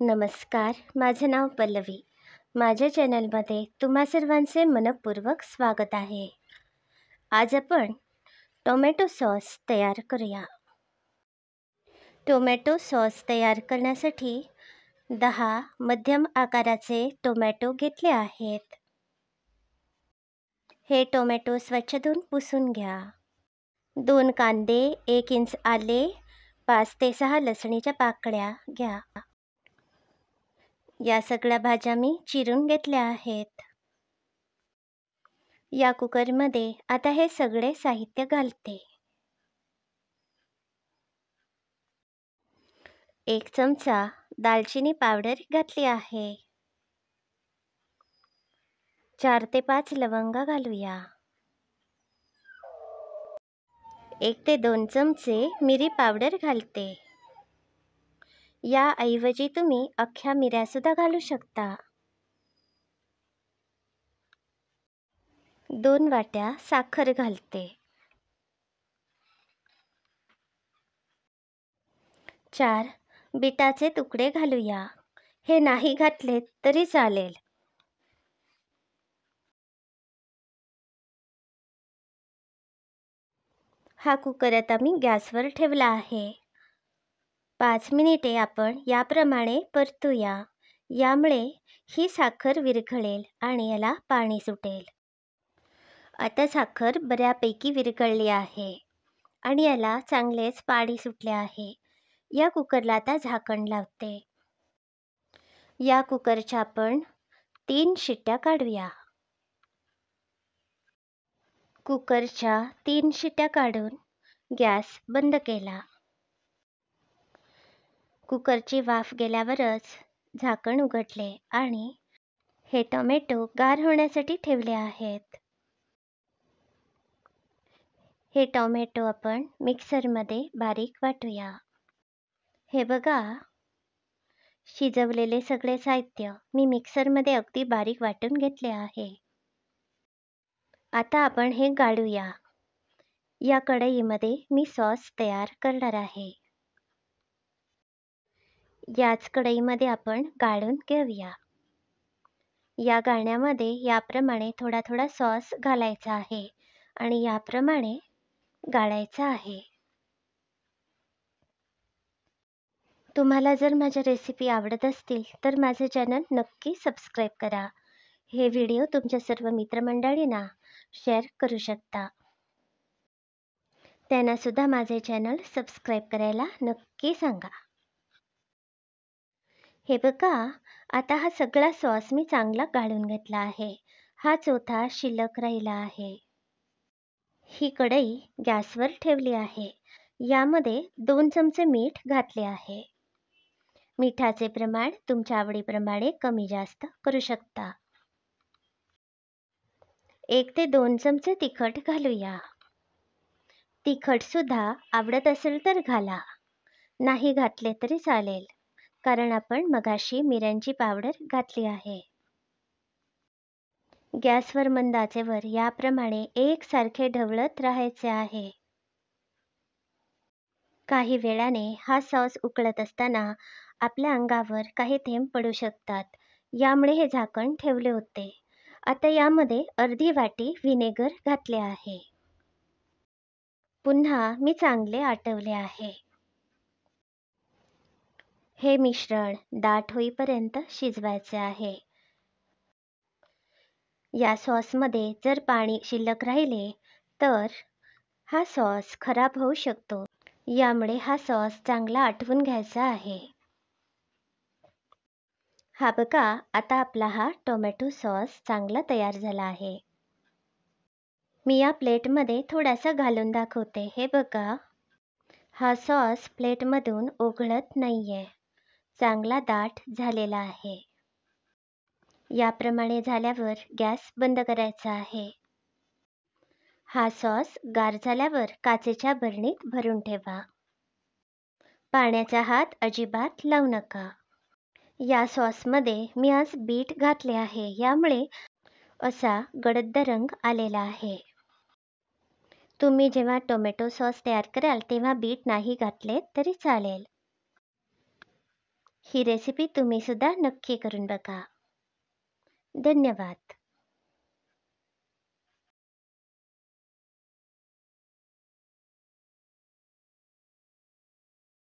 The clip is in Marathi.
नमस्कार, माझं नाव पल्लवी. माझ्या चॅनलमध्ये तुम्हा सर्वांचे मनःपूर्वक स्वागत आहे. आज आपण टोमॅटो सॉस तयार करूया. टोमॅटो सॉस तयार करण्यासाठी 10 मध्यम आकाराचे टोमॅटो घेतले आहेत. हे टोमॅटो स्वच्छ धुवून पुसून घ्या. 2 कांदे, 1 इंच आले, 5 ते 6 लसणीच्या पाकळ्या घ्या. या सगळ्या भाज्या मी चिरून घेतल्या आहेत. या कुकरमध्ये आता हे सगळे साहित्य घालते. 1 चमचा दालचिनी पावडर घातली आहे. 4 ते 5 लवंगा घालूया. 1 ते 2 चमचे मिरी पावडर घालते. याऐवजी तुम्ही अख्ख्या मिऱ्या सुद्धा घालू शकता. 2 वाट्या साखर घालते. 4 बीटाचे तुकडे घालूया. हे नाही घातले तरी चालेल. हा कुकर आता मी गॅसवर ठेवला आहे. 5 मिनिटे आपण याप्रमाणे परतूया. यामुळे ही साखर विरघळेल आणि याला पाणी सुटेल. आता साखर बऱ्यापैकी विरघळली आहे आणि याला चांगलेच पाणी सुटले आहे. या कुकरला आता झाकण लावते. या कुकरच्या आपण 3 शिट्ट्या काढूया. कुकरच्या 3 शिट्ट्या काढून गॅस बंद केला. कुकरची वाफ गेल्यावरच झाकण उघडले आणि हे टोमॅटो गार होण्यासाठी ठेवले आहेत. हे टोमॅटो आपण मिक्सरमध्ये बारीक वाटूया. हे बघा, शिजवलेले सगळे साहित्य मी मिक्सरमध्ये अगदी बारीक वाटून घेतले आहे. आता आपण हे गाळूया. या कढईमध्ये मी सॉस तयार करणार आहे. याच कढईमध्ये आपण गाळून घेऊया. या गाळण्यामध्ये याप्रमाणे थोडा थोडा सॉस घालायचा आहे आणि याप्रमाणे गाळायचा आहे. तुम्हाला जर माझ्या रेसिपी आवडत असतील तर माझे चॅनल नक्की सबस्क्राईब करा. हे व्हिडिओ तुमच्या सर्व मित्रमंडळींना शेअर करू शकता. त्यांना सुद्धा माझे चॅनल सबस्क्राईब करायला नक्की सांगा. हे बघा, आता हा सगळा सॉस मी चांगला गाळून घेतला आहे. हा चौथा शिल्लक राहिला आहे. ही कढई गॅसवर ठेवली आहे. यामध्ये 2 चमचे मीठ घातले आहे. मिठाचे प्रमाण तुमच्या आवडीप्रमाणे कमी जास्त करू शकता. 1 ते 2 चमचे तिखट घालूया. तिखट सुद्धा आवडत असेल तर घाला, नाही घातले तरी चालेल, कारण आपण मगाशी मिऱ्यांची पावडर घातली आहे. गॅसवर मंद आचेवर याप्रमाणे एकसारखे ढवळत राहायचे आहे. काही वेळाने हा सॉस उकळत असताना आपल्या अंगावर काही थेंब पडू शकतात. यामुळे हे झाकण ठेवले होते. आता यामध्ये अर्धी वाटी व्हिनेगर घातले आहे. पुन्हा मी चांगले आटवले आहे. हे मिश्रण दाट होईपर्यंत शिजवायचे आहे. या सॉसमध्ये जर पाणी शिल्लक राहिले तर हा सॉस खराब होऊ शकतो. यामुळे हा सॉस चांगला आटवून घ्यायचा आहे. हा बघा, आता आपला हा टोमॅटो सॉस चांगला तयार झाला आहे. मी या प्लेटमध्ये थोडासा घालून दाखवते. हे बघा, हा सॉस प्लेटमधून ओघळत नाहीये. चांगला दाट झालेला आहे. याप्रमाणे झाल्यावर गॅस बंद करायचा आहे. हा सॉस गार झाल्यावर काचेच्या बरणीत भरून ठेवा. पाण्याचा हात अजिबात लावू नका. या सॉसमध्ये मी आज बीट घातले आहे. यामुळे असा गडद रंग आलेला आहे. तुम्ही जेव्हा टोमॅटो सॉस तयार कराल तेव्हा बीट नाही घातले तरी चालेल. ही रेसिपी तुम्हीसुद्धा नक्की करून बघा. धन्यवाद.